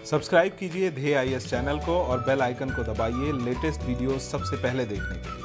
Subscribe कीजिए ध्येय IAS channel को और बेल आइकन को दबाइए लेटेस्ट वीडियो सबसे पहले देखने के लिए।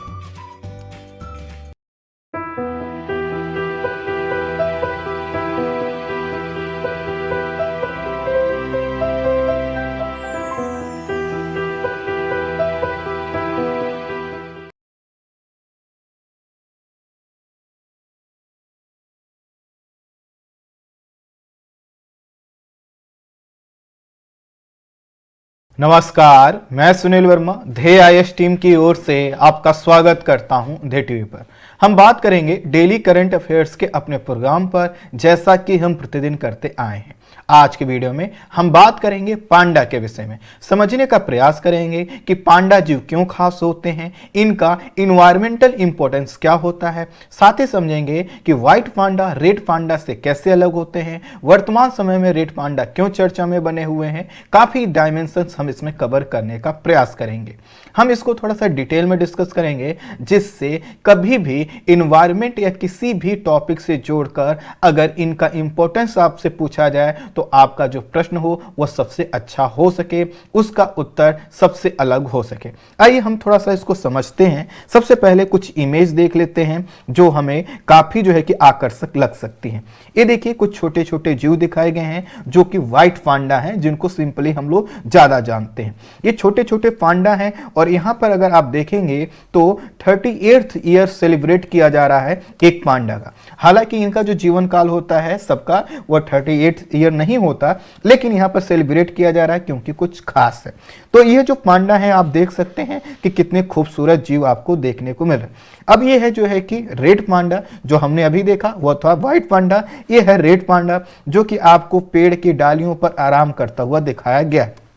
नमस्कार, मैं सुनील वर्मा ध्येय आईएएस टीम की ओर से आपका स्वागत करता हूं ध्येय टीवी पर। हम बात करेंगे डेली करंट अफेयर्स के अपने प्रोग्राम पर, जैसा कि हम प्रतिदिन करते आए हैं। आज के वीडियो में हम बात करेंगे पांडा के विषय में। समझने का प्रयास करेंगे कि पांडा जीव क्यों खास होते हैं, इनका इन्वायरमेंटल इंपॉर्टेंस क्या होता है। साथ ही समझेंगे कि व्हाइट पांडा रेड पांडा से कैसे अलग होते हैं, वर्तमान समय में रेड पांडा क्यों चर्चा में बने हुए हैं। काफी डायमेंशंस हम इसमें कवर करने का प्रयास करेंगे। हम इसको थोड़ा सा डिटेल में डिस्कस करेंगे, जिससे कभी भी इन्वायरमेंट या किसी भी टॉपिक से जोड़कर अगर इनका इंपॉर्टेंस आपसे पूछा जाए तो आपका जो प्रश्न हो वह सबसे अच्छा हो सके, उसका उत्तर सबसे अलग हो सके। आइए हम थोड़ा सा इसको समझते हैं। सबसे पहले कुछ इमेज देख लेते हैं जो हमें काफी जो है कि आकर्षक लग सकती हैं। ये देखिए कुछ छोटे छोटे जीव दिखाए गए हैं जो कि व्हाइट पांडा हैं, जिनको सिंपली हम लोग ज्यादा जानते हैं। ये छोटे छोटे पांडा हैं और यहाँ पर अगर आप देखेंगे तो 38th ईयर सेलिब्रेट किया जा रहा है एक पांडा का। हालांकि इनका जो जीवन काल होता है सबका वह 38 ईयर नहीं होता, लेकिन यहाँ पर सेलिब्रेट किया जा रहा है क्योंकि कुछ खास है। तो ये जो पांडा है आप देख सकते हैं कि कितने खूबसूरत जीव आपको देखने को मिल रहे हैं। अब ये है जो है कि रेड पांडा, जो हमने अभी देखा वह था व्हाइट पांडा, ये है रेड पांडा जो कि आपको पेड़ की डालियों पर आराम करता हुआ दिखाया गया है।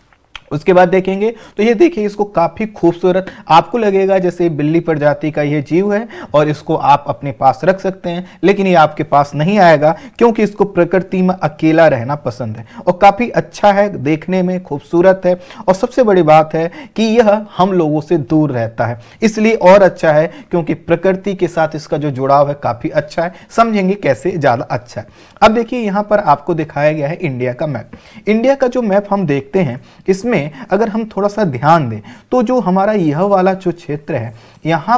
उसके बाद देखेंगे तो ये देखिए इसको काफी खूबसूरत, आपको लगेगा जैसे बिल्ली प्रजाति का ये जीव है और इसको आप अपने पास रख सकते हैं, लेकिन ये आपके पास नहीं आएगा क्योंकि इसको प्रकृति में अकेला रहना पसंद है और काफी अच्छा है, देखने में खूबसूरत है। और सबसे बड़ी बात है कि यह हम लोगों से दूर रहता है, इसलिए और अच्छा है क्योंकि प्रकृति के साथ इसका जो जुड़ाव है काफी अच्छा है। समझेंगे कैसे ज्यादा अच्छा है। अब देखिए यहाँ पर आपको दिखाया गया है इंडिया का मैप। इंडिया का जो मैप हम देखते हैं इसमें अगर हम थोड़ा सा ध्यान दें तो जो हमारा यह वाला जो क्षेत्र है यहाँ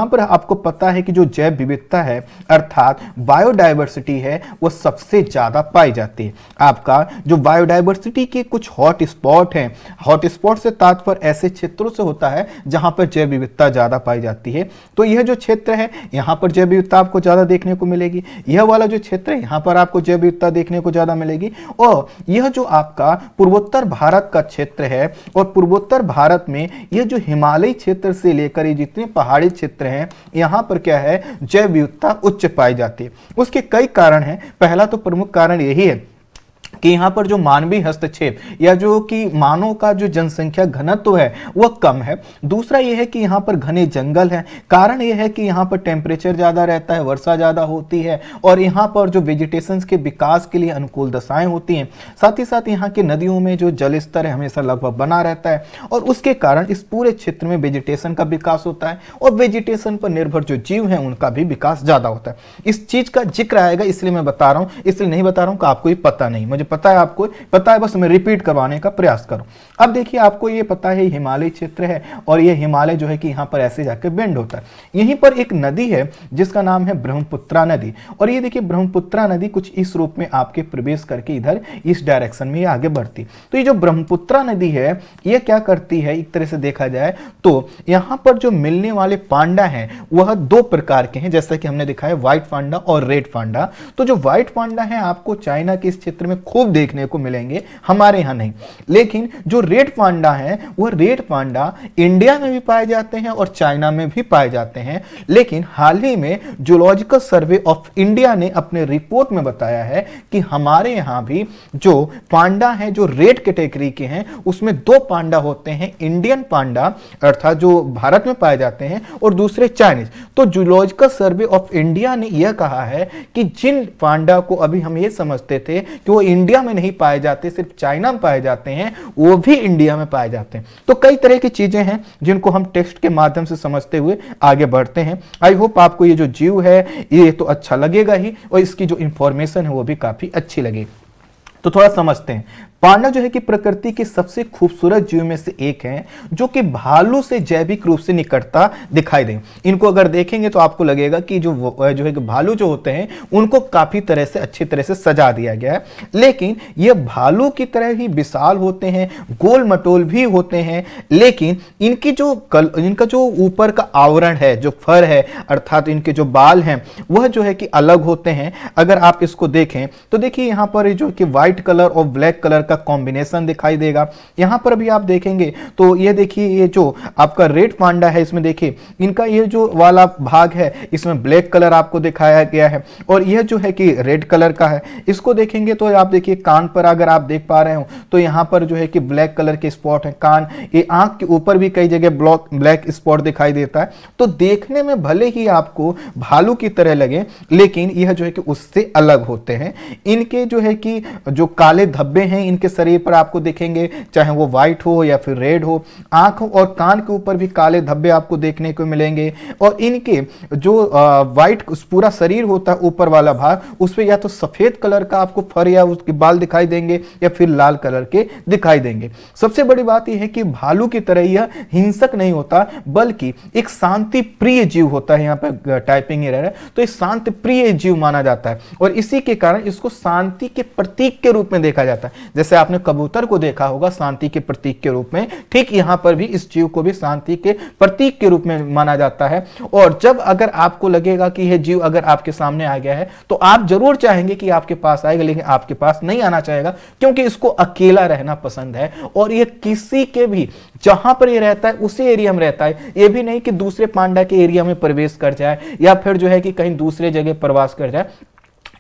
पर आपको पता है कि जो जैव विविधता है अर्थात बायोडायवर्सिटी है वो सबसे ज्यादा पाई जाती है। आपका जो बायोडायवर्सिटी के कुछ हॉट स्पॉट हैं, हॉट स्पॉट से तात्पर्य ऐसे क्षेत्रों से होता है जहां पर जैव विविधता ज्यादा पाई जाती है। तो यह जो क्षेत्र है यहाँ पर जैव विविधता आपको ज्यादा देखने को मिलेगी। यह वाला जो क्षेत्र है यहाँ पर आपको जैव विविधता देखने को ज्यादा मिलेगी। और यह जो आपका पूर्वोत्तर भारत का क्षेत्र है और पूर्वोत्तर भारत में यह जो हिमालयी क्षेत्र से लेकर ये जितने पहाड़ी क्षेत्र हैं यहाँ पर क्या है जैव विविधता उच्च पाई जाती है। उसके कई कारण हैं। पहला तो प्रमुख कारण यही है कि यहाँ पर जो मानवीय हस्तक्षेप या जो कि मानव का जो जनसंख्या घनत्व है वह कम है। दूसरा यह है कि यहाँ पर घने जंगल हैं। कारण यह है कि यहाँ पर टेम्परेचर ज़्यादा रहता है, वर्षा ज़्यादा होती है और यहाँ पर जो वेजिटेशंस के विकास के लिए अनुकूल दशाएं होती हैं। साथ ही साथ यहाँ के नदियों में जो जल स्तर है हमेशा लगभग बना रहता है और उसके कारण इस पूरे क्षेत्र में वेजिटेशन का विकास होता है और वेजिटेशन पर निर्भर जो जीव हैं उनका भी विकास ज़्यादा होता है। इस चीज़ का जिक्र आएगा इसलिए मैं बता रहा हूँ, इसलिए नहीं बता रहा हूँ कि आपको ये पता नहीं, मुझे पता है, आपको पता है, बस मैं रिपीट करवाने का प्रयास करूं। अब देखिए आपको ये पता है हिमालय क्षेत्र है और ये हिमालय जो है कि यहां पर ऐसे जाकर बेंड होता है। यहीं पर एक नदी है जिसका नाम है ब्रह्मपुत्रा नदी और ये देखिए ब्रह्मपुत्रा नदी कुछ इस रूप में आपके प्रवेश करके इधर इस डायरेक्शन में आगे बढ़ती। तो ये जो ब्रह्मपुत्रा नदी है ये क्या करती है, एक तरह से देखा जाए तो यहां पर जो मिलने वाले पांडा हैं वह दो प्रकार के हैं, जैसा कि हमने दिखाया व्हाइट पांडा और रेड पांडा। तो जो व्हाइट पांडा है आपको चाइना के इस क्षेत्र में खूब देखने को मिलेंगे, हमारे यहां नहीं। लेकिन जो रेड पांडा है वह रेड पांडा इंडिया में भी पाए जाते हैं और चाइना में भी पाए जाते हैं। लेकिन हाल ही में जूलॉजिकल सर्वे ऑफ इंडिया ने अपने रिपोर्ट में बताया है कि हमारे यहां भी जो पांडा है जो रेड कैटेगरी के हैं उसमें दो पांडा होते हैं, इंडियन पांडा अर्थात जो भारत में पाए जाते हैं और दूसरे चाइनीज। तो जूलॉजिकल सर्वे ऑफ इंडिया ने यह कहा है कि जिन पांडा को अभी हम ये समझते थे कि वो इंडिया में नहीं पाए जाते, सिर्फ चाइना में पाए जाते हैं, वो भी इंडिया में पाए जाते हैं। तो कई तरह की चीजें हैं जिनको हम टेक्स्ट के माध्यम से समझते हुए आगे बढ़ते हैं। आई होप आपको ये जो जीव है ये तो अच्छा लगेगा ही और इसकी जो इंफॉर्मेशन है वो भी काफी अच्छी लगेगी। तो थोड़ा समझते हैं। पांडा जो है कि प्रकृति के सबसे खूबसूरत जीव में से एक है, जो कि भालू से जैविक रूप से निकटता दिखाई दे। इनको अगर देखेंगे तो आपको लगेगा कि जो है कि भालू जो होते हैं उनको काफी तरह से अच्छी तरह से सजा दिया गया है, लेकिन ये भालू की तरह ही विशाल होते हैं, गोल मटोल भी होते हैं, लेकिन इनका जो ऊपर का आवरण है, जो फर है, अर्थात इनके जो बाल हैं, वह जो है कि अलग होते हैं। अगर आप इसको देखें तो देखिए यहां पर जो कि व्हाइट कलर और ब्लैक कलर का कॉम्बिनेशन दिखाई देगा। यहां पर भी आप देखेंगे तो ये देखिए, ये जो आपका रेड पांडा है, इसमें देखिए इनका ये जो वाला भाग है इसमें ब्लैक कलर आपको दिखाया गया है, और यह जो है कि रेड कलर का है। इसको देखेंगे तो आप देखिए कान पर अगर आप देख पा रहे हो तो यहां पर जो है कि ब्लैक कलर के स्पॉट है। कान, ये आंख के ऊपर भी कई जगह ब्लैक स्पॉट दिखाई देता है। तो देखने में भले ही आपको भालू की तरह लगे, लेकिन यह जो है कि उससे अलग होते हैं। इनके जो है कि जो काले धब्बे हैं इनके शरीर पर आपको दिखेंगे, चाहे वो व्हाइट हो या फिर रेड हो। आंख और कान के ऊपर भी काले धब्बे आपको देखने को मिलेंगे, और इनके जो व्हाइट पूरा शरीर होता है, ऊपर वाला भाग, उस पर या तो सफेद कलर का आपको फर या उसके बाल दिखाई देंगे या फिर लाल कलर के दिखाई देंगे। सबसे बड़ी बात यह है कि भालू की तरह यह हिंसक नहीं होता, बल्कि एक शांति प्रिय जीव होता है। यहाँ पे टाइपिंग एरर है, तो एक शांति प्रिय जीव माना जाता है, और इसी के कारण इसको शांति के प्रतीक के रूप में देखा जाता है। जैसे आपने कबूतर को देखा होगा शांति के प्रतीक के रूप में, ठीक यहां पर भी इस जीव को भी शांति के प्रतीक के रूप में माना जाता है। और जब अगर आपको लगेगा कि यह जीव अगर आपके सामने आ गया है तो आप जरूर चाहेंगे कि आपके पास आएगा, लेकिन आपके पास नहीं आना चाहेगा, क्योंकि इसको अकेला रहना पसंद है, और यह किसी के भी जहां पर ये रहता है उसी एरिया में रहता है। ये भी नहीं कि दूसरे पांडा के एरिया में प्रवेश कर जाए या फिर जो है कि कहीं दूसरे जगह प्रवास कर जाए।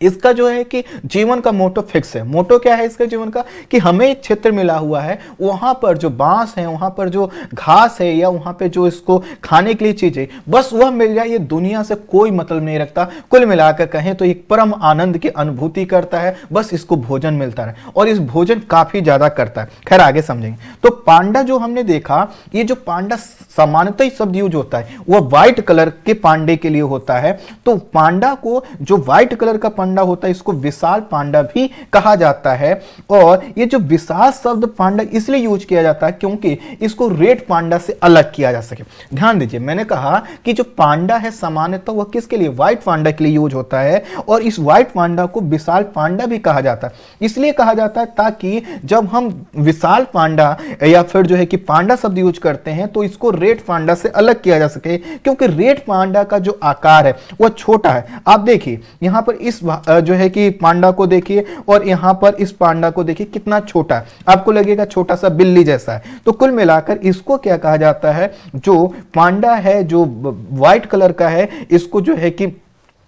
इसका जो है कि जीवन का मोटो फिक्स है। मोटो क्या है इसका जीवन का, कि हमें एक क्षेत्र मिला हुआ है, वहां पर जो बांस है, वहां पर जो घास है, या वहां पे जो इसको खाने के लिए चीजें, बस वह मिल जाए, ये दुनिया से कोई मतलब नहीं रखता। कुल मिलाकर कहें तो एक परम आनंद की अनुभूति करता है, बस इसको भोजन मिलता है, और इस भोजन काफी ज्यादा करता है। खैर आगे समझेंगे। तो पांडा जो हमने देखा, ये जो पांडा सामान्यतः ही शब्द यूज होता है वह व्हाइट कलर के पांडे के लिए होता है। तो पांडा को जो व्हाइट कलर का पांडा होता है इसको विशाल पांडा भी कहा जाता है। और ये जो विशाल शब्द पांडा इसलिए यूज किया जाता है क्योंकि इसको रेड पांडा से अलग किया जा सके। ध्यान दीजिए, मैंने कहा कि जो पांडा है सामान्यतः वह किसके लिए, व्हाइट पांडा के लिए यूज होता है, और इस व्हाइट पांडा को विशाल पांडा भी कहा जाता है। इसलिए कहा जाता है ताकि जब हम विशाल पांडा या फिर जो है कि पांडा शब्द यूज करते हैं तो इसको रेड पांडा से अलग किया जा सके, क्योंकि रेड पांडा का जो आकार है वह छोटा है। आप देखिए यहां पर इस जो है कि पांडा को देखिए, और यहां पर इस पांडा को देखिए कितना छोटा है, आपको लगेगा छोटा सा बिल्ली जैसा है। तो कुल मिलाकर इसको क्या कहा जाता है, जो पांडा है जो व्हाइट कलर का है, इसको जो है कि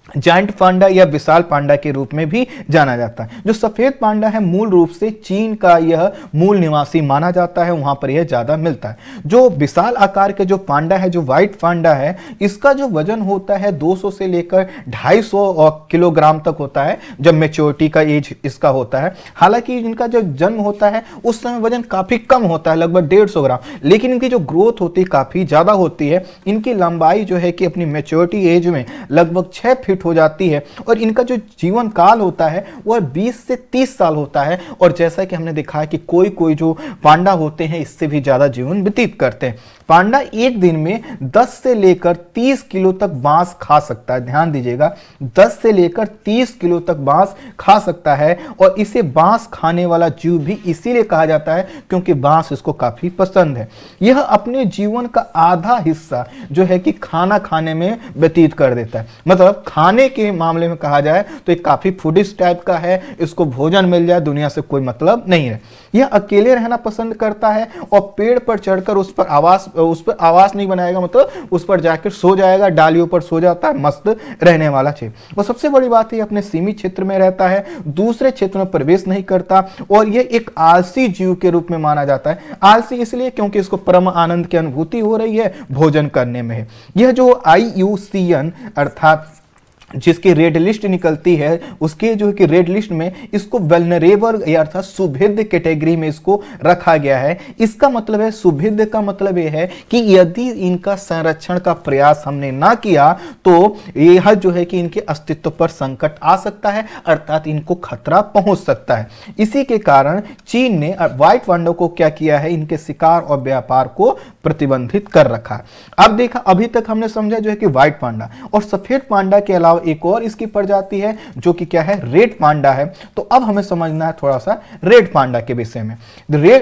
जायंट पांडा या विशाल पांडा के रूप में भी जाना जाता है। जो सफेद पांडा है मूल रूप से चीन का यह मूल निवासी माना जाता है, वहां पर यह ज्यादा मिलता है। जो विशाल आकार के जो पांडा है, जो व्हाइट पांडा है, इसका जो वजन होता है 200 से लेकर 250 किलोग्राम तक होता है, जब मेच्योरिटी का एज इसका होता है। हालांकि इनका जब जन्म होता है उस समय वजन काफी कम होता है, लगभग 150 ग्राम, लेकिन इनकी जो ग्रोथ होती है काफी ज्यादा होती है। इनकी लंबाई जो है कि अपनी मेच्योरिटी एज में लगभग 6 फीट हो जाती है, और इनका जो जीवन काल होता है वह 20 से 30 साल होता है। और जैसा कि हमने देखा है कि कोई कोई जो पांडा होते हैं इससे भी ज्यादा जीवन व्यतीत करते हैं। पांडा एक दिन में 10 से लेकर 30 किलो तक बांस खा सकता है। ध्यान दीजिएगा, 10 से लेकर 30 किलो तक बांस खा सकता है, और इसे बांस खाने वाला जीव भी इसीलिए कहा जाता है क्योंकि बांस इसको काफी पसंद है। यह अपने जीवन का आधा हिस्सा जो है कि खाना खाने में व्यतीत कर देता है। मतलब खाने के मामले में कहा जाए तो एक काफी फूडिश टाइप का है, इसको भोजन मिल जाए दुनिया से कोई मतलब नहीं है। यह अकेले रहना पसंद करता है, और पेड़ पर चढ़कर उस पर आवास नहीं बनाएगा, मतलब उस पर जाकर सो जाएगा, डालियों पर सो जाता है, मस्त रहने वाला चीज। और सबसे बड़ी बात है अपने सीमित क्षेत्र में रहता है, दूसरे क्षेत्र में प्रवेश नहीं करता, और यह एक आलसी जीव के रूप में माना जाता है। आलसी इसलिए क्योंकि इसको परम आनंद की अनुभूति हो रही है भोजन करने में। यह जो IUCN अर्थात जिसकी रेड लिस्ट निकलती है, उसके जो है कि रेड लिस्ट में इसको वेलनरेबल या अर्थात सुभिद्ध कैटेगरी में इसको रखा गया है। इसका मतलब है, सुभिद्ध का मतलब यह है कि यदि इनका संरक्षण का प्रयास हमने ना किया तो यह जो है कि इनके अस्तित्व पर संकट आ सकता है, अर्थात इनको खतरा पहुंच सकता है। इसी के कारण चीन ने व्हाइट पांडा को क्या किया है, इनके शिकार और व्यापार को प्रतिबंधित कर रखा है। अब देखा, अभी तक हमने समझा जो है कि व्हाइट पांडा और सफेद पांडा के अलावा एक और इसकी प्रजाति है जो कि क्या है, रेड पांडा है। तो अब हमें समझना है थोड़ा सा रेड पांडा के विषय में।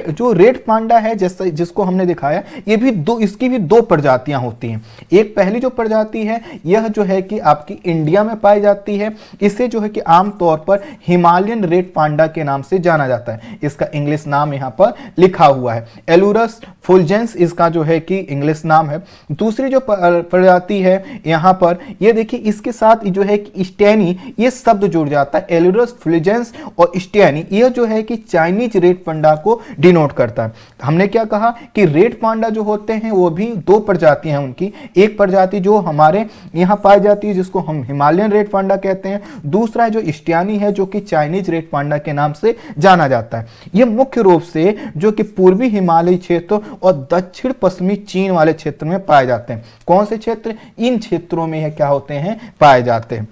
जो रेड पांडा है जैसे जिसको हमने दिखाया, ये भी इसकी भी दो प्रजातियां होती हैं। एक पहली जो प्रजाति है यह जो है कि आपकी इंडिया में पाई जाती है। इसे जो है कि आमतौर पर हिमालयन रेड पांडा के नाम से जाना जाता है। इसका इंग्लिश नाम यहां पर लिखा हुआ है, एलुरस फुल्जेंस इसका जो है कि इंग्लिश नाम है। दूसरी जो प्रजाति है यहां पर, ये देखिए इसके साथ जो है कि स्टैनी ये शब्द जुड़ जाता है, एलुरस फुल्जेंस और स्टैनी, यह जो है कि चाइनीज रेड पांडा को डिनोट करता है। हमने क्या कहा कि रेड पांडा जो होते हैं वो भी दो प्रजातियां हैं उनकी। एक प्रजाति जो हमारे यहां पाई जाती है जिसको हम हिमालयन रेड पांडा कहते हैं, दूसरा है जो स्टैनी है जो कि चाइनीज रेड पांडा के नाम से जाना जाता है। यह मुख्य रूप से जो कि पूर्वी हिमालयी क्षेत्र और दक्षिण पश्चिमी चीन वाले क्षेत्र में पाए जाते हैं। कौन से क्षेत्र? इन क्षेत्रों में यह क्या होते हैं, पाए जाते हैं।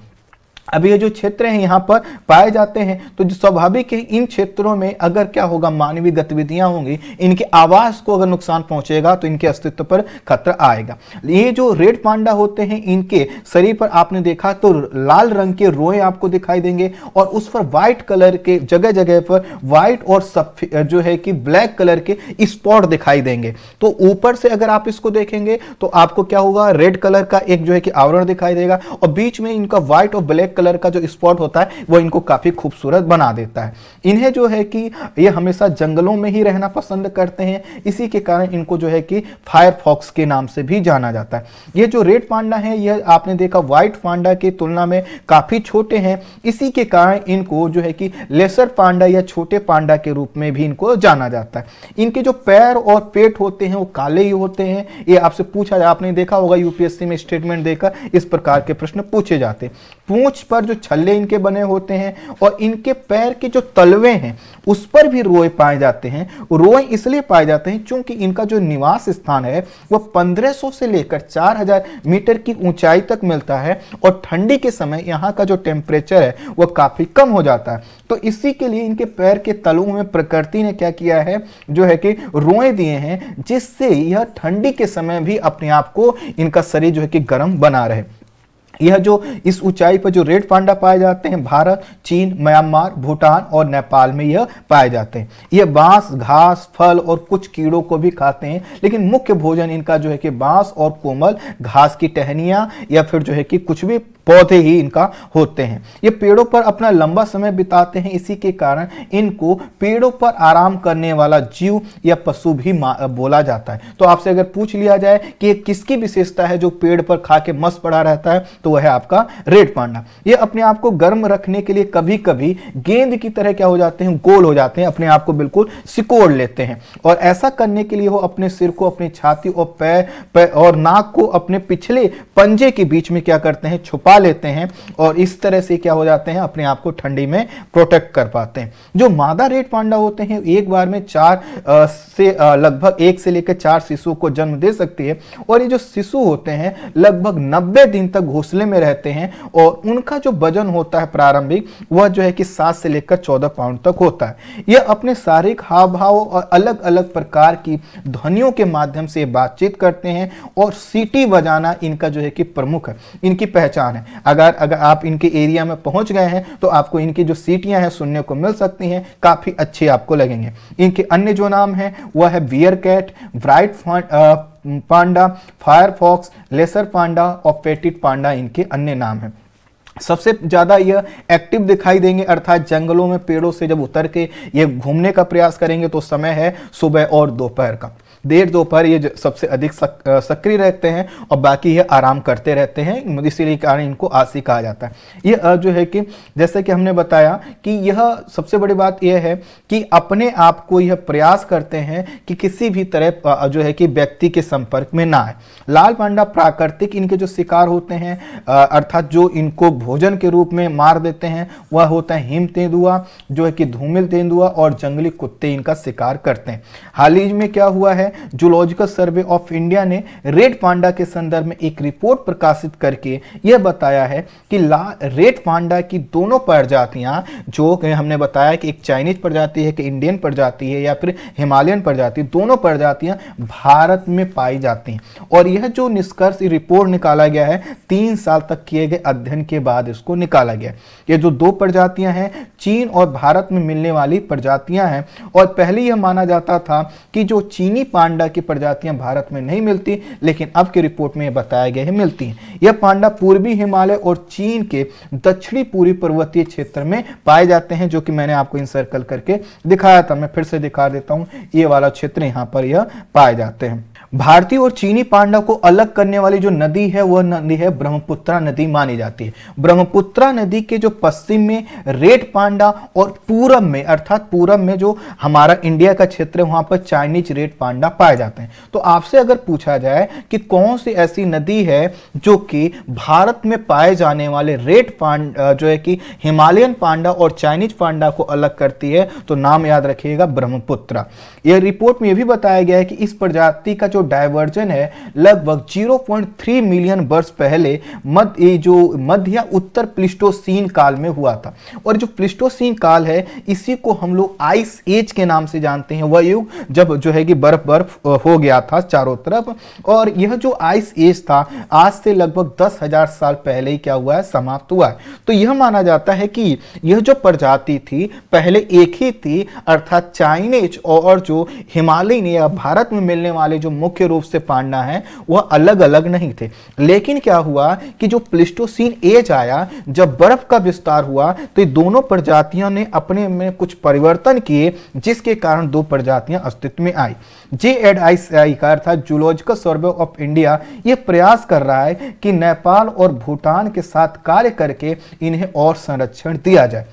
अब ये जो क्षेत्र हैं यहाँ पर पाए जाते हैं, तो जो स्वाभाविक है इन क्षेत्रों में अगर क्या होगा, मानवीय गतिविधियां होंगी, इनके आवास को अगर नुकसान पहुंचेगा तो इनके अस्तित्व पर खतरा आएगा। ये जो रेड पांडा होते हैं इनके शरीर पर आपने देखा तो लाल रंग के रोए आपको दिखाई देंगे और उस पर व्हाइट कलर के जगह जगह पर व्हाइट और सफेद जो है कि ब्लैक कलर के स्पॉट दिखाई देंगे। तो ऊपर से अगर आप इसको देखेंगे तो आपको क्या होगा, रेड कलर का एक जो है कि आवरण दिखाई देगा और बीच में इनका व्हाइट और ब्लैक कलर का जो स्पॉट होता है वो इनको काफी खूबसूरत बना देता है। इन्हें जो है कि ये हमेशा जंगलों में ही रहना पसंद करते हैं, इसी के कारण इनको जो है कि फायर फॉक्स के नाम से भी जाना जाता है। ये जो रेड पांडा है यह आपने देखा व्हाइट पांडा की तुलना में काफी छोटे हैं, इसी के कारण इनको जो है कि लेसर पांडा या छोटे पांडा के रूप में भी इनको जाना जाता है। इनके जो पैर और पेट होते हैं वो काले ही होते हैं। ये आपसे पूछा, आपने देखा होगा यूपीएससी में स्टेटमेंट देकर इस प्रकार के प्रश्न पूछे जाते हैं। पूंछ पर जो छल्ले इनके बने होते हैं और इनके पैर के जो तलवे हैं उस पर भी रोए पाए जाते हैं। रोए इसलिए पाए जाते हैं क्योंकि इनका जो निवास स्थान है वह 1500 से लेकर 4000 मीटर की ऊंचाई तक मिलता है और ठंडी के समय यहाँ का जो टेम्परेचर है वह काफी कम हो जाता है। तो इसी के लिए इनके पैर के तलवों में प्रकृति ने क्या किया है, जो है कि रोए दिए हैं, जिससे यह ठंडी के समय भी अपने आप को इनका शरीर जो है कि गर्म बना रहे। यह जो इस ऊंचाई पर जो रेड पांडा पाए जाते हैं भारत, चीन, म्यांमार, भूटान और नेपाल में यह पाए जाते हैं। यह बांस, घास, फल और कुछ कीड़ों को भी खाते हैं, लेकिन मुख्य भोजन इनका जो है कि बांस और कोमल घास की टहनियां या फिर जो है कि कुछ भी पौधे ही इनका होते हैं। ये पेड़ों पर अपना लंबा समय बिताते हैं, इसी के कारण इनको पेड़ों पर आराम करने वाला जीव या पशु भी बोला जाता है। तो आपसे अगर पूछ लिया जाए कि किसकी विशेषता है जो पेड़ पर खा के मस्त पड़ा रहता है, तो वह है आपका रेड पांडा। ये अपने आप को गर्म रखने के लिए कभी कभी गेंद की तरह क्या हो जाते हैं, गोल हो जाते हैं, अपने आप को बिल्कुल सिकोड़ लेते हैं और ऐसा करने के लिए वो अपने सिर को अपनी छाती और पैर और नाक को अपने पिछले पंजे के बीच में क्या करते हैं, छुपा लेते हैं और इस तरह से क्या हो जाते हैं, अपने आप को ठंडी में प्रोटेक्ट कर पाते हैं। जो मादा रेड पांडा होते हैं एक बार में लगभग 1 से लेकर 4 शिशुओं को जन्म दे सकती है और ये जो शिशु होते हैं लगभग 90 दिन तक घोंसले में रहते हैं और उनका जो वजन होता है प्रारंभिक वह जो है कि 7 से लेकर 14 पाउंड तक होता है। यह अपने शारीरिक हाव भाव और अलग अलग प्रकार की ध्वनियों के माध्यम से बातचीत करते हैं और सीटी बजाना इनका जो है कि प्रमुख है, इनकी पहचान है। अगर आप इनके एरिया में पहुंच गए हैं तो आपको इनकी जो सीटियां हैं सुनने को मिल सकती हैं, काफी अच्छे आपको लगेंगे। इनके अन्य जो नाम है वह है बियर कैट, व्हाइट पांडा, फायर फॉक्स, लेसर पांडा और पेटिट पांडा इनके अन्य नाम हैं। सबसे ज्यादा यह एक्टिव दिखाई देंगे, अर्थात जंगलों में पेड़ों से जब उतर के ये घूमने का प्रयास करेंगे तो समय है सुबह और दोपहर का। देर दोपहर ये सबसे अधिक सक्रिय रहते हैं और बाकी ये आराम करते रहते हैं, इसीलिए कारण इनको आसी कहा जाता है। ये जो है कि जैसे कि हमने बताया कि यह सबसे बड़ी बात यह है कि अपने आप को यह प्रयास करते हैं कि किसी भी तरह जो है कि व्यक्ति के संपर्क में ना आए। लाल पांडा प्राकृतिक इनके जो शिकार होते हैं अर्थात जो इनको भोजन के रूप में मार देते हैं वह होता है हिम तेंदुआ, जो है कि धूमिल तेंदुआ और जंगली कुत्ते इनका शिकार करते हैं। हाल ही में क्या हुआ है, जूलॉजिकल सर्वे ऑफ इंडिया ने रेड पांडा के संदर्भ में एक रिपोर्ट प्रकाशित करके यह बताया है कि रेड पांडा की दोनों प्रजातियां, जो हमने बताया कि एक चाइनीज प्रजाति है कि इंडियन प्रजाति है या फिर हिमालयन प्रजाति, दोनों प्रजातियां भारत में पाई जाती हैं। और यह जो निष्कर्ष रिपोर्ट निकाला गया है 3 साल तक किए गए अध्ययन के बाद इसको निकाला गया। ये जो 2 प्रजातियां हैं चीन और भारत में मिलने वाली प्रजातियां हैं, और पहले यह माना जाता था कि जो चीनी पांडा की प्रजातियां भारत में नहीं मिलती, लेकिन अब की रिपोर्ट में यह बताया गया है मिलती हैं। यह पांडा पूर्वी हिमालय और चीन के दक्षिणी पूर्वी पर्वतीय क्षेत्र में पाए जाते हैं, जो कि मैंने आपको इंसर्कल करके दिखाया था। मैं फिर से दिखा देता हूं, ये वाला क्षेत्र यहां पर यह पाए जाते हैं। भारतीय और चीनी पांडा को अलग करने वाली जो नदी है वह नदी है ब्रह्मपुत्रा नदी मानी जाती है। ब्रह्मपुत्रा नदी के जो पश्चिम में रेड पांडा और पूरब में अर्थात पूरब में जो हमारा इंडिया का क्षेत्र है वहां पर चाइनीज रेड पांडा पाए जाते हैं। तो आपसे अगर पूछा जाए कि कौन सी ऐसी नदी है जो कि भारत में पाए जाने वाले रेड पांडा जो है कि हिमालयन पांडा और चाइनीज पांडा को अलग करती है, तो नाम याद रखिएगा ब्रह्मपुत्रा। यह रिपोर्ट में यह भी बताया गया है कि इस प्रजाति का जो डायवर्जन है लगभग 0.3 मिलियन वर्ष पहले मध्य या उत्तर प्लिस्टोसीन काल में हुआ था। और जो प्लिस्टोसीन काल है इसी को हम लोग आइस एज के नाम से जानते हैं। वह युग जब जो है कि बर्फ हो गया था चारों तरफ, और यह जो आइस एज था आज से लगभग 10,000 साल पहले ही क्या हुआ है, समाप्त हुआ है। तो यह माना जाता है कि यह जो प्रजाति थी पहले एक ही थी, अर्थात चाइनीज और जो हिमालयन या भारत में मिलने वाले जो मुख्य रूप से पांडा हैं वह अलग अलग नहीं थे। लेकिन क्या हुआ कि जो प्लिस्टोसीन एज आया, जब बर्फ का विस्तार हुआ, तो ये दोनों प्रजातियों ने अपने में कुछ परिवर्तन किए, जिसके कारण 2 प्रजातियां अस्तित्व में आई। JEDIC का अर्थात जूलॉजिकल सर्वे ऑफ इंडिया यह प्रयास कर रहा है कि नेपाल और भूटान के साथ कार्य करके इन्हें और संरक्षण दिया जाए।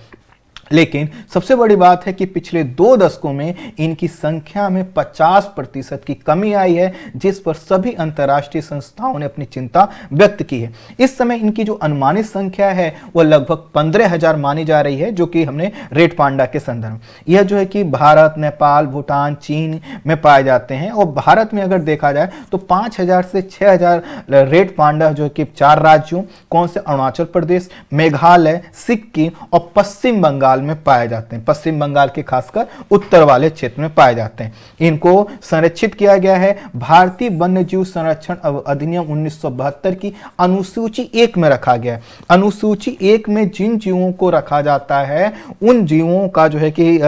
लेकिन सबसे बड़ी बात है कि पिछले 2 दशकों में इनकी संख्या में 50% की कमी आई है, जिस पर सभी अंतर्राष्ट्रीय संस्थाओं ने अपनी चिंता व्यक्त की है। इस समय इनकी जो अनुमानित संख्या है वह लगभग 15,000 मानी जा रही है, जो कि हमने रेड पांडा के संदर्भ। यह जो है कि भारत, नेपाल, भूटान, चीन में पाए जाते हैं। और भारत में अगर देखा जाए तो 5,000 से 6,000 रेड पांडा जो कि 4 राज्यों कौन से, अरुणाचल प्रदेश, मेघालय, सिक्किम और पश्चिम बंगाल में पाए जाते हैं। पश्चिम बंगाल के खासकर उत्तर वाले क्षेत्र में पाए जाते हैं। इनको संरक्षित किया गया है भारतीय वन्यजीव संरक्षण अधिनियम 1972 की अनुसूची 1 में रखा गया है। अनुसूची 1 में जिन जीवों को रखा जाता है उन जीवों का जो है कि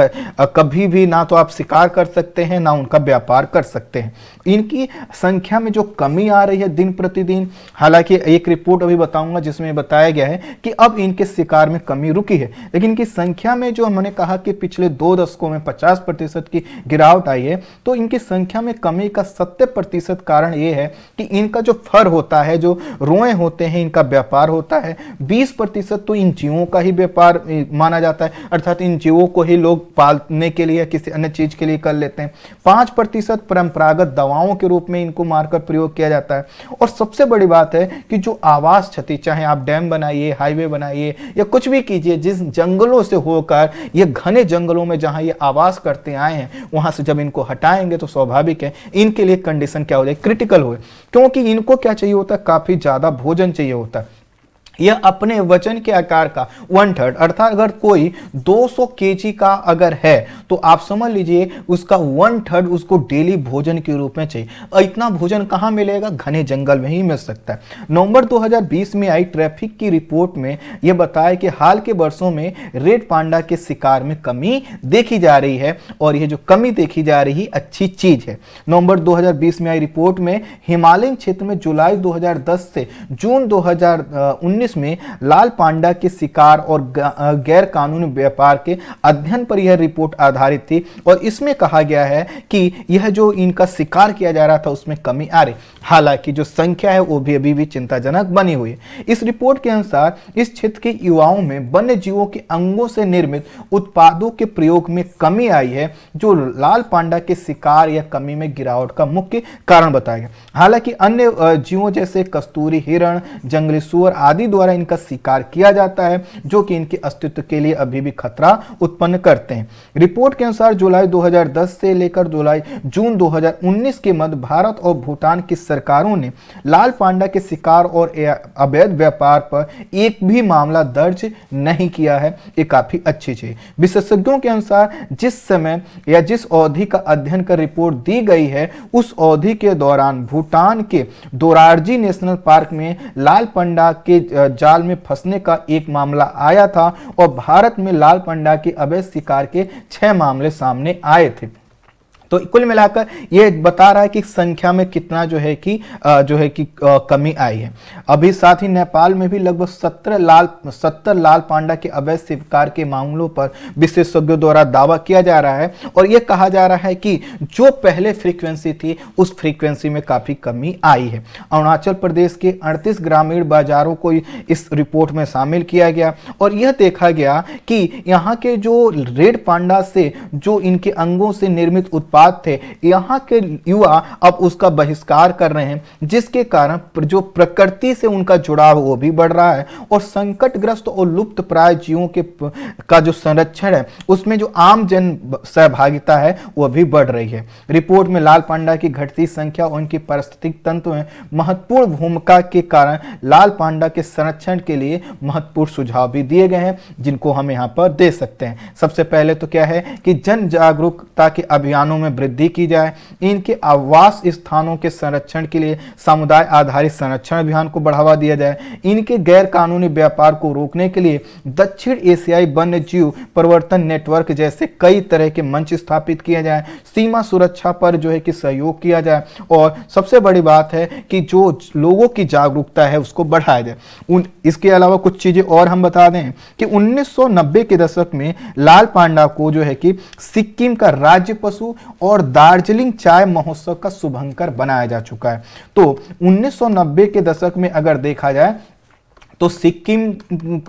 कभी भी ना तो आप शिकार कर सकते हैं ना उनका व्यापार कर सकते हैं। इनकी संख्या में जो कमी आ रही है दिन प्रतिदिन, हालांकि एक रिपोर्ट अभी बताऊंगा जिसमें बताया गया है कि अब इनके शिकार में कमी रुकी है, लेकिन इनकी संख्या में जो हमने कहा कि पिछले 2 दशकों में 50% की गिरावट आई है, तो इनकी संख्या में कमी का 70% कारण यह है कि इनका जो फर होता है, जो रोए होते हैं, इनका व्यापार होता है। 20% तो इन जीवों का ही व्यापार माना जाता है, अर्थात इन जीवों को ही लोग पालने के लिए किसी अन्य चीज के लिए कर लेते हैं। 5% परंपरागत दवाओं के रूप में इनको मारकर प्रयोग किया जाता है। और सबसे बड़ी बात है कि जो आवास क्षति, चाहे आप डैम बनाइए, हाईवे बनाइए या कुछ भी कीजिए, जिस जंगलों से होकर ये घने जंगलों में जहां ये आवास करते आए हैं वहां से जब इनको हटाएंगे तो स्वाभाविक है इनके लिए कंडीशन क्या हो जाए, क्रिटिकल हो, क्योंकि इनको क्या चाहिए होता है, काफी ज्यादा भोजन चाहिए होता है। यह अपने वजन के आकार का 1/3 अर्थात अगर कोई 200 केजी का अगर है तो आप समझ लीजिए उसका 1/3 उसको डेली भोजन के रूप में चाहिए। और इतना भोजन कहां मिलेगा, घने जंगल में ही मिल सकता है। नवंबर 2020 में आई ट्रैफिक की रिपोर्ट में यह बताया कि हाल के वर्षों में रेड पांडा के शिकार में कमी देखी जा रही है, और यह जो कमी देखी जा रही अच्छी चीज है। नवंबर 2020 में आई रिपोर्ट में हिमालयन क्षेत्र में जुलाई 2010 से जून 2019 2019 में लाल पांडा के शिकार और गैर कानूनी व्यापार के अध्ययन पर यह रिपोर्ट आधारित थी और इसमें कहा गया है कि यह जो इनका शिकार किया जा रहा था उसमें कमी आ रही। हालांकि जो संख्या है वो भी अभी भी चिंताजनक बनी हुई है। इस रिपोर्ट के अनुसार इस क्षेत्र के युवाओं में वन्य जीवों के अंगों से निर्मित उत्पादों के प्रयोग में कमी आई है, जो लाल पांडा के शिकार या कमी में गिरावट का मुख्य कारण बताया गया। हालांकि अन्य जीवों जैसे कस्तूरी हिरण, जंगली सूअर आदि द्वारा इनका शिकार किया जाता है, जो कि इनके अस्तित्व के लिए अभी भी खतरा उत्पन्न करते हैं। रिपोर्ट के अनुसार जुलाई 2010 से लेकर जून 2019 के मध्य भारत और भूटान की सरकारों ने लाल पांडा के शिकार और अवैध व्यापार पर एक भी मामला दर्ज नहीं किया है। ये काफी अच्छी चीज। विशेषज्ञों के अनुसार जिस समय या जिस अवधि का अध्ययन कर रिपोर्ट दी गई है, उस अवधि के दौरान भूटान के दोरारजी नेशनल पार्क में लाल पांडा के जाल में फंसने का एक मामला आया था और भारत में लाल पांडा के अवैध शिकार के 6 मामले सामने आए थे। तो कुल मिलाकर ये बता रहा है कि संख्या में कितना जो है कि कमी आई है। अभी साथ ही नेपाल में भी लगभग 70 लाल पांडा के अवैध शिकार के मामलों पर विशेषज्ञों द्वारा दावा किया जा रहा है और ये कहा जा रहा है कि जो पहले फ्रीक्वेंसी थी उस फ्रीक्वेंसी में काफी कमी आई है। अरुणाचल प्रदेश के 38 ग्रामीण बाजारों को इस रिपोर्ट में शामिल किया गया और यह देखा गया कि यहाँ के जो रेड पांडा से जो इनके अंगों से निर्मित थे, यहां के युवा अब उसका बहिष्कार कर रहे हैं, जिसके कारण जो प्रकृति से उनका जुड़ाव वो भी बढ़ रहा है और संकटग्रस्त और लुप्त प्राय जीवों का जो संरक्षण है उसमें जो आम जन सहभागिता है वह भी बढ़ रही है। रिपोर्ट में लाल पांडा की घटती संख्या और उनकी पारिस्थितिक तंत्र में महत्वपूर्ण भूमिका के कारण लाल पांडा के संरक्षण के लिए महत्वपूर्ण सुझाव भी दिए गए हैं, जिनको हम यहाँ पर दे सकते हैं। सबसे पहले तो क्या है कि जन जागरूकता के अभियानों में वृद्धि की जाए, इनके आवास स्थानों के संरक्षण के लिए समुदाय आधारित संरक्षण अभियान को बढ़ावा दिया जाए, इनके गैर कानूनी व्यापार को रोकने के लिए दक्षिण एशियाई वन्य जीव प्रवर्तन नेटवर्क जैसे कई तरह के मंच स्थापित किए जाए, सीमा सुरक्षा पर जो है कि सहयोग किया जाए और सबसे बड़ी बात है कि जो लोगों की जागरूकता है उसको बढ़ाया जाए। इसके अलावा कुछ चीजें और हम बता दें कि 1990 के दशक में लाल पांडा को जो है कि सिक्किम का राज्य पशु और दार्जिलिंग चाय महोत्सव का शुभंकर बनाया जा चुका है। तो 1990 के दशक में अगर देखा जाए तो सिक्किम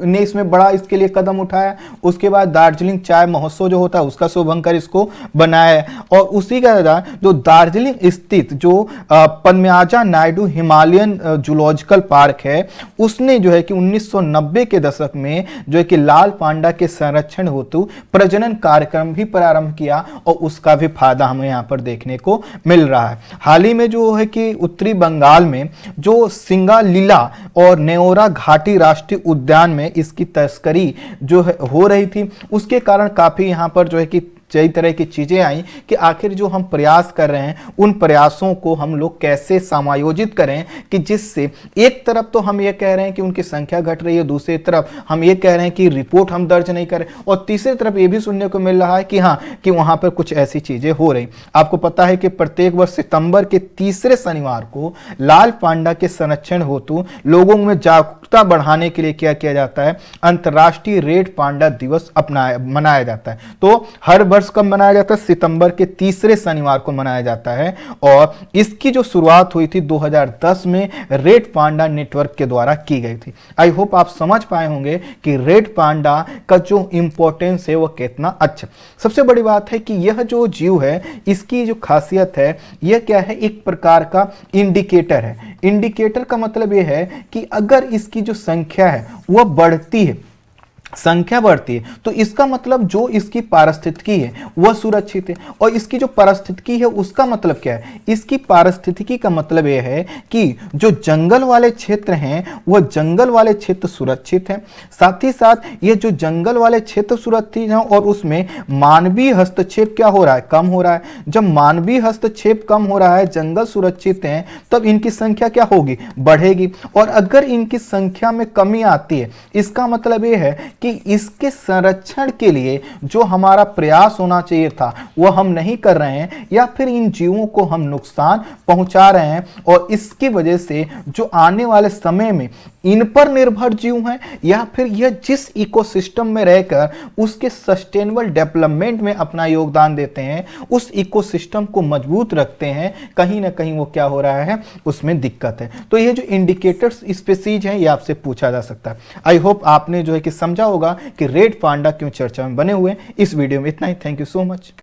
ने इसमें बड़ा इसके लिए कदम उठाया। उसके बाद दार्जिलिंग चाय महोत्सव जो होता है उसका शुभंकर इसको बनाया और उसी का जो दार्जिलिंग स्थित जो पद्मयाजा नायडू हिमालयन जूलॉजिकल पार्क है उसने जो है कि 1990 के दशक में जो है कि लाल पांडा के संरक्षण हेतु प्रजनन कार्यक्रम भी प्रारंभ किया और उसका भी फायदा हमें यहाँ पर देखने को मिल रहा है। हाल ही में जो है कि उत्तरी बंगाल में जो सिंगालीला और नेओरा राष्ट्रीय उद्यान में इसकी तस्करी जो है हो रही थी, उसके कारण काफी यहाँ पर जो है कि कई तरह की चीजें आई कि आखिर जो हम प्रयास कर रहे हैं उन प्रयासों को हम लोग कैसे समायोजित करें कि जिससे एक तरफ तो हम ये कह रहे हैं कि उनकी संख्या घट रही है, दूसरी तरफ हम ये कह रहे हैं कि रिपोर्ट हम दर्ज नहीं करें और तीसरी तरफ ये भी सुनने को मिल रहा है कि हाँ कि वहां पर कुछ ऐसी चीजें हो रही। आपको पता है कि प्रत्येक वर्ष सितंबर के तीसरे शनिवार को लाल पांडा के संरक्षण हेतु लोगों में जागरूकता बढ़ाने के लिए क्या किया जाता है, अंतर्राष्ट्रीय रेड पांडा दिवस मनाया जाता है। तो हर वर्ष कब मनाया जाता है? सितंबर के तीसरे शनिवार को मनाया जाता है और इसकी जो शुरुआत हुई थी 2010 में रेड पांडा नेटवर्क के द्वारा की गई थी। आई होप आप समझ पाए होंगे कि रेड पांडा का जो इंपॉर्टेंस है वो कितना अच्छा। सबसे बड़ी बात है कि यह जो जीव है इसकी जो खासियत है यह क्या है, एक प्रकार का इंडिकेटर है। इंडिकेटर का मतलब यह है कि अगर इसकी जो संख्या है वह बढ़ती है, संख्या बढ़ती है तो इसका मतलब जो इसकी पारिस्थितिकी है वह सुरक्षित है। और इसकी जो पारिस्थितिकी है उसका मतलब क्या है? इसकी पारिस्थितिकी का मतलब यह है कि जो जंगल वाले क्षेत्र हैं वह जंगल वाले क्षेत्र सुरक्षित हैं, साथ ही साथ ये जो जंगल वाले क्षेत्र सुरक्षित हैं और उसमें मानवीय हस्तक्षेप क्या हो रहा है? कम हो रहा है। जब मानवीय हस्तक्षेप कम हो रहा है, जंगल सुरक्षित हैं, तब इनकी संख्या क्या होगी? बढ़ेगी। और अगर इनकी संख्या में कमी आती है इसका मतलब यह है कि इसके संरक्षण के लिए जो हमारा प्रयास होना चाहिए था वह हम नहीं कर रहे हैं या फिर इन जीवों को हम नुकसान पहुंचा रहे हैं और इसकी वजह से जो आने वाले समय में इन पर निर्भर जीव हैं या फिर यह जिस इकोसिस्टम में रहकर उसके सस्टेनेबल डेवलपमेंट में अपना योगदान देते हैं, उस इकोसिस्टम को मजबूत रखते हैं, कहीं ना कहीं वो क्या हो रहा है, उसमें दिक्कत है। तो ये जो इंडिकेटर्स स्पीसीज हैं ये आपसे पूछा जा सकता है। आई होप आपने जो है कि समझा होगा कि रेड पांडा क्यों चर्चा में बने हुए। इस वीडियो में इतना ही। Thank you so much.